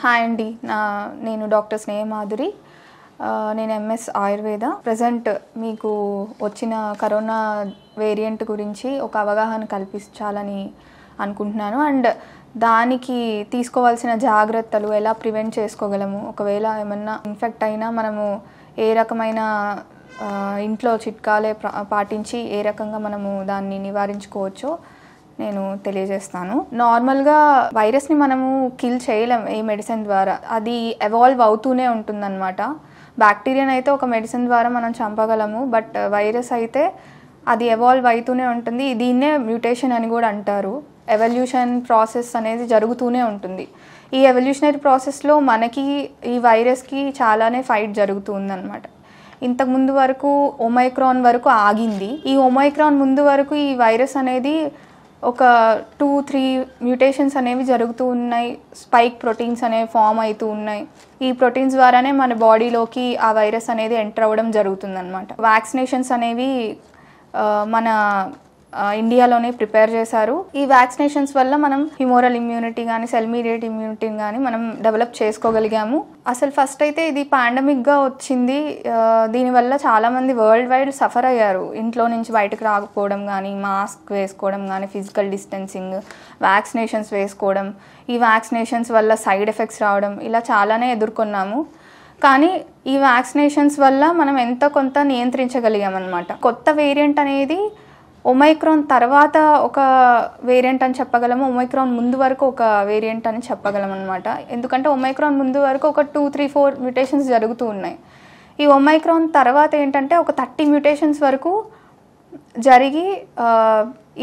Hi అండి, నేను doctor స్నేహ మాధురి. నేను ఎంఎస్ ఆయుర్వేద. ప్రజెంట్ మీకు వచ్చిన కరోనా వేరియంట్ గురించి ఒక అవగాహన కల్పించాలని అనుకుంటున్నాను. అండ్ దానికి తీసుకోవాల్సిన జాగ్రత్తలు ఎలా ప్రివెంట్ చేసుకోగలము, ఒకవేళ ఏమన్నా ఇన్ఫెక్ట్ అయినా మనము ఏ రకమైన ఇంట్లో చిట్కాలే పాటించి ఏ రకంగా మనము దాన్ని నివారించుకోవచ్చో నేను తెలియజేస్తాను. నార్మల్గా వైరస్ని మనము కిల్ చేయలేం ఏ మెడిసిన్ ద్వారా, అది ఎవాల్వ్ అవుతూనే ఉంటుందన్నమాట. బ్యాక్టీరియాని అయితే ఒక మెడిసిన్ ద్వారా మనం చంపగలము, బట్ వైరస్ అయితే అది ఎవాల్వ్ అవుతూనే ఉంటుంది. దీన్నే మ్యూటేషన్ అని కూడా అంటారు. ఎవల్యూషన్ ప్రాసెస్ అనేది జరుగుతూనే ఉంటుంది. ఈ ఎవల్యూషనరీ ప్రాసెస్లో మనకి ఈ వైరస్కి చాలానే ఫైట్ జరుగుతుందన్నమాట. ఇంతకుముందు వరకు ఒమైక్రాన్ వరకు ఆగింది. ఈ ఒమైక్రాన్ ముందు వరకు ఈ వైరస్ అనేది ఒక 2-3 మ్యూటేషన్స్ అనేవి జరుగుతూ ఉన్నాయి. స్పైక్ ప్రోటీన్స్ అనేవి ఫామ్ అవుతూ ఉన్నాయి. ఈ ప్రోటీన్స్ ద్వారానే మన బాడీలోకి ఆ వైరస్ అనేది ఎంటర్ అవ్వడం జరుగుతుందన్నమాట. వ్యాక్సినేషన్స్ అనేవి మన ఇండియాలోనే ప్రిపేర్ చేశారు. ఈ వ్యాక్సినేషన్స్ వల్ల మనం హ్యూమోరల్ ఇమ్యూనిటీ కానీ సెల్ మీడియేట్ ఇమ్యూనిటీని కానీ మనం డెవలప్ చేసుకోగలిగాము. అసలు ఫస్ట్ అయితే ఇది పాండమిక్గా వచ్చింది. దీనివల్ల చాలామంది వరల్డ్ వైడ్ సఫర్ అయ్యారు. ఇంట్లో నుంచి బయటకు రాకపోవడం కానీ, మాస్క్ వేసుకోవడం కానీ, ఫిజికల్ డిస్టెన్సింగ్, వ్యాక్సినేషన్స్ వేసుకోవడం, ఈ వ్యాక్సినేషన్స్ వల్ల సైడ్ ఎఫెక్ట్స్ రావడం, ఇలా చాలానే ఎదుర్కొన్నాము. కానీ ఈ వ్యాక్సినేషన్స్ వల్ల మనం ఎంతో కొంత నియంత్రించగలిగామన్నమాట. కొత్త వేరియంట్ అనేది ఒమైక్రాన్ తర్వాత ఒక వేరియంట్ అని చెప్పగలము, ఒమైక్రాన్ ముందు వరకు ఒక వేరియంట్ అని చెప్పగలం అనమాట. ఎందుకంటే ఒమైక్రాన్ ముందు వరకు ఒక 2-3-4 మ్యూటేషన్స్ జరుగుతూ ఉన్నాయి. ఈ ఒమైక్రాన్ తర్వాత ఏంటంటే ఒక 30 మ్యూటేషన్స్ వరకు జరిగి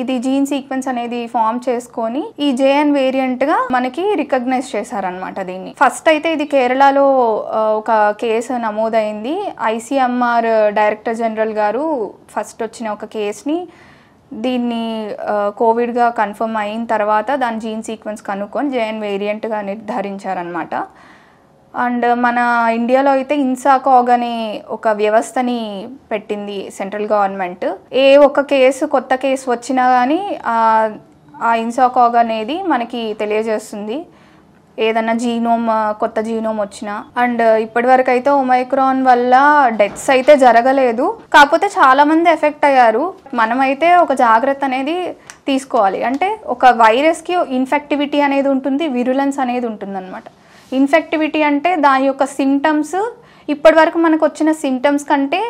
ఇది జీన్ సీక్వెన్స్ అనేది ఫామ్ చేసుకొని ఈ జేఎన్ వేరియంట్గా మనకి రికగ్నైజ్ చేశారనమాట. దీన్ని ఫస్ట్ అయితే ఇది కేరళలో ఒక కేసు నమోదైంది. ఐసీఎంఆర్ డైరెక్టర్ జనరల్ గారు ఫస్ట్ వచ్చిన ఒక కేసుని దీన్ని కోవిడ్గా కన్ఫర్మ్ అయిన తర్వాత దాని జీన్ సీక్వెన్స్ కనుక్కొని జేఎన్ వేరియంట్గా నిర్ధారించారనమాట. అండ్ మన ఇండియాలో అయితే ఇన్సాకాగ్ అనే ఒక వ్యవస్థని పెట్టింది సెంట్రల్ గవర్నమెంట్. ఏ ఒక్క కేసు కొత్త కేసు వచ్చినా కానీ ఆ ఇన్సాకాగ్ అనేది మనకి తెలియజేస్తుంది, ఏదన్నా కొత్త జీనోమ్ వచ్చినా. అండ్ ఇప్పటి వరకు అయితే ఒమైక్రాన్ వల్ల డెత్స్ అయితే జరగలేదు, కాకపోతే చాలామంది ఎఫెక్ట్ అయ్యారు. మనమైతే ఒక జాగ్రత్త అనేది తీసుకోవాలి. అంటే ఒక వైరస్కి ఇన్ఫెక్టివిటీ అనేది ఉంటుంది, విరులెన్స్ అనేది ఉంటుంది అనమాట. ఇన్ఫెక్టివిటీ అంటే దాని యొక్క సిమ్టమ్స్ ఇప్పటి వరకు మనకు వచ్చిన సిమ్టమ్స్ కంటే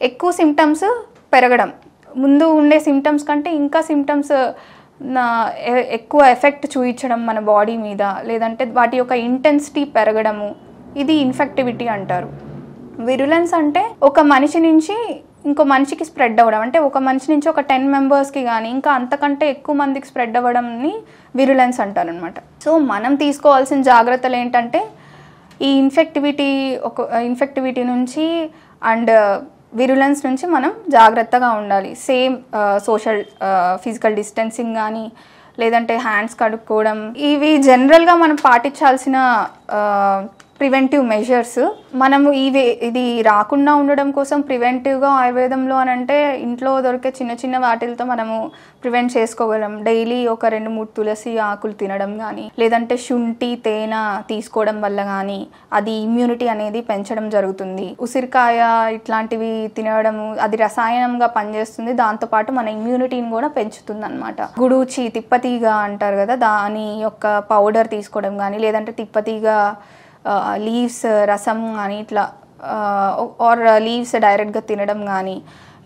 ఎక్కువ సిమ్టమ్స్ పెరగడం, ముందు ఉండే సిమ్టమ్స్ కంటే ఇంకా సిమ్టమ్స్ ఎక్కువ ఎఫెక్ట్ చూపించడం మన బాడీ మీద, లేదంటే వాటి యొక్క ఇంటెన్సిటీ పెరగడము, ఇది ఇన్ఫెక్టివిటీ అంటారు. విరులెన్స్ అంటే ఒక మనిషి నుంచి ఇంకో మనిషికి స్ప్రెడ్ అవ్వడం, అంటే ఒక మనిషి నుంచి ఒక 10 మెంబర్స్కి కానీ ఇంకా అంతకంటే ఎక్కువ మందికి స్ప్రెడ్ అవ్వడంని విరులెన్స్ అంటారు అనమాట. సో మనం తీసుకోవాల్సిన జాగ్రత్తలు ఏంటంటే ఈ ఇన్ఫెక్టివిటీ నుంచి అండ్ విరులెన్స్ నుంచి మనం జాగ్రత్తగా ఉండాలి. సేమ్ ఫిజికల్ డిస్టెన్సింగ్ కానీ, లేదంటే హ్యాండ్స్ కడుక్కోవడం, ఇవి జనరల్గా మనం పాటించాల్సిన ప్రివెంటివ్ మెజర్స్. మనము ఇది రాకుండా ఉండడం కోసం ప్రివెంటివ్గా ఆయుర్వేదంలో అని అంటే ఇంట్లో దొరికే చిన్న చిన్న వాటిలతో మనము ప్రివెంట్ చేసుకోగలం. డైలీ ఒక 2-3 తులసి ఆకులు తినడం కానీ, లేదంటే శుంఠి తేనె తీసుకోవడం వల్ల కానీ అది ఇమ్యూనిటీ అనేది పెంచడం జరుగుతుంది. ఉసిరికాయ ఇట్లాంటివి తినడము అది రసాయనంగా పనిచేస్తుంది, దాంతోపాటు మన ఇమ్యూనిటీని కూడా పెంచుతుంది అనమాట. గుడూచి తిప్పతీగ అంటారు కదా, దాని యొక్క పౌడర్ తీసుకోవడం కానీ, లేదంటే తిప్పతీగ లీవ్స్ రసం కానీ ఇట్లా ఆర్ లీవ్స్ డైరెక్ట్గా తినడం కానీ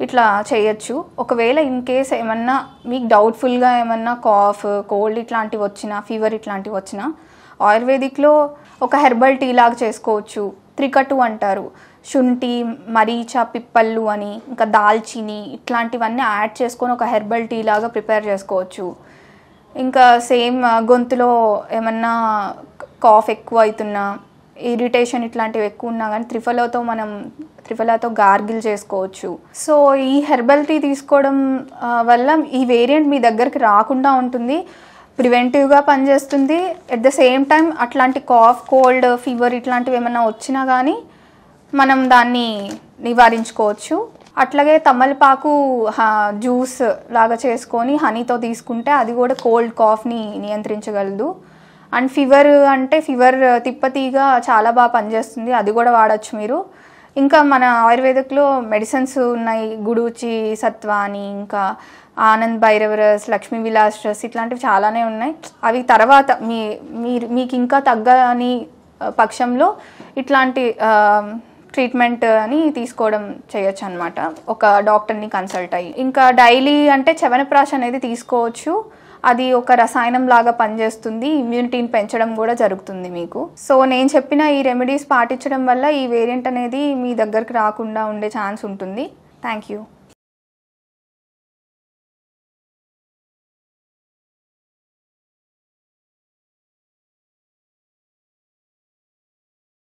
ఇట్లా చేయొచ్చు. ఒకవేళ ఇన్ కేస్ ఏమన్నా మీకు డౌట్ఫుల్గా ఏమన్నా కాఫ్, కోల్డ్ ఇట్లాంటివి వచ్చినా, ఫీవర్ ఇట్లాంటివి వచ్చినా ఆయుర్వేదిక్లో ఒక హెర్బల్ టీ లాగా చేసుకోవచ్చు. త్రికటు అంటారు. శుంఠి, మరీచ, పిప్పళ్ళు అని, ఇంకా దాల్చిని ఇట్లాంటివన్నీ యాడ్ చేసుకొని ఒక హెర్బల్ టీ లాగా ప్రిపేర్ చేసుకోవచ్చు. ఇంకా సేమ్ గొంతులో ఏమన్నా కాఫ్ ఎక్కువ అవుతున్నా, ఇరిటేషన్ ఇట్లాంటివి ఎక్కువ ఉన్నా కానీ త్రిఫలాతో గార్గిల్ చేసుకోవచ్చు. సో ఈ హెర్బల్ టీ తీసుకోవడం వల్ల ఈ వేరియంట్ మీ దగ్గరికి రాకుండా ఉంటుంది, ప్రివెంటివ్గా పనిచేస్తుంది. ఎట్ ద సేమ్ టైం అట్లాంటి కాఫ్, కోల్డ్, ఫీవర్ ఇట్లాంటివి ఏమైనా వచ్చినా కానీ మనం దాన్ని నివారించుకోవచ్చు. అట్లాగే తమలపాకు జ్యూస్ లాగా చేసుకొని హనీతో తీసుకుంటే అది కూడా కోల్డ్ కాఫ్ని నియంత్రించగలదు. అండ్ ఫీవర్ అంటే ఫీవర్ తిప్పతీగా చాలా బాగా పనిచేస్తుంది, అది కూడా వాడచ్చు మీరు. ఇంకా మన ఆయుర్వేదిక్లో మెడిసిన్స్ ఉన్నాయి, గుడూచి సత్వ అని, ఇంకా ఆనంద్ భైరవరస్, లక్ష్మీ విలాస్ రస్, ఇట్లాంటివి చాలానే ఉన్నాయి. అవి తర్వాత మీకు ఇంకా తగ్గని పక్షంలో ఇట్లాంటి ట్రీట్మెంట్ అని తీసుకోవడం చేయొచ్చు అనమాట, ఒక డాక్టర్ని కన్సల్ట్ అయ్యి. ఇంకా డైలీ అంటే చ్యవనప్రాష్ అనేది తీసుకోవచ్చు, అది ఒక రసాయనం లాగా పనిచేస్తుంది, ఇమ్యూనిటీని పెంచడం కూడా జరుగుతుంది మీకు. సో నేను చెప్పిన ఈ రెమెడీస్ పాటించడం వల్ల ఈ వేరియంట్ అనేది మీ దగ్గరికి రాకుండా ఉండే ఛాన్స్ ఉంటుంది. Thank you.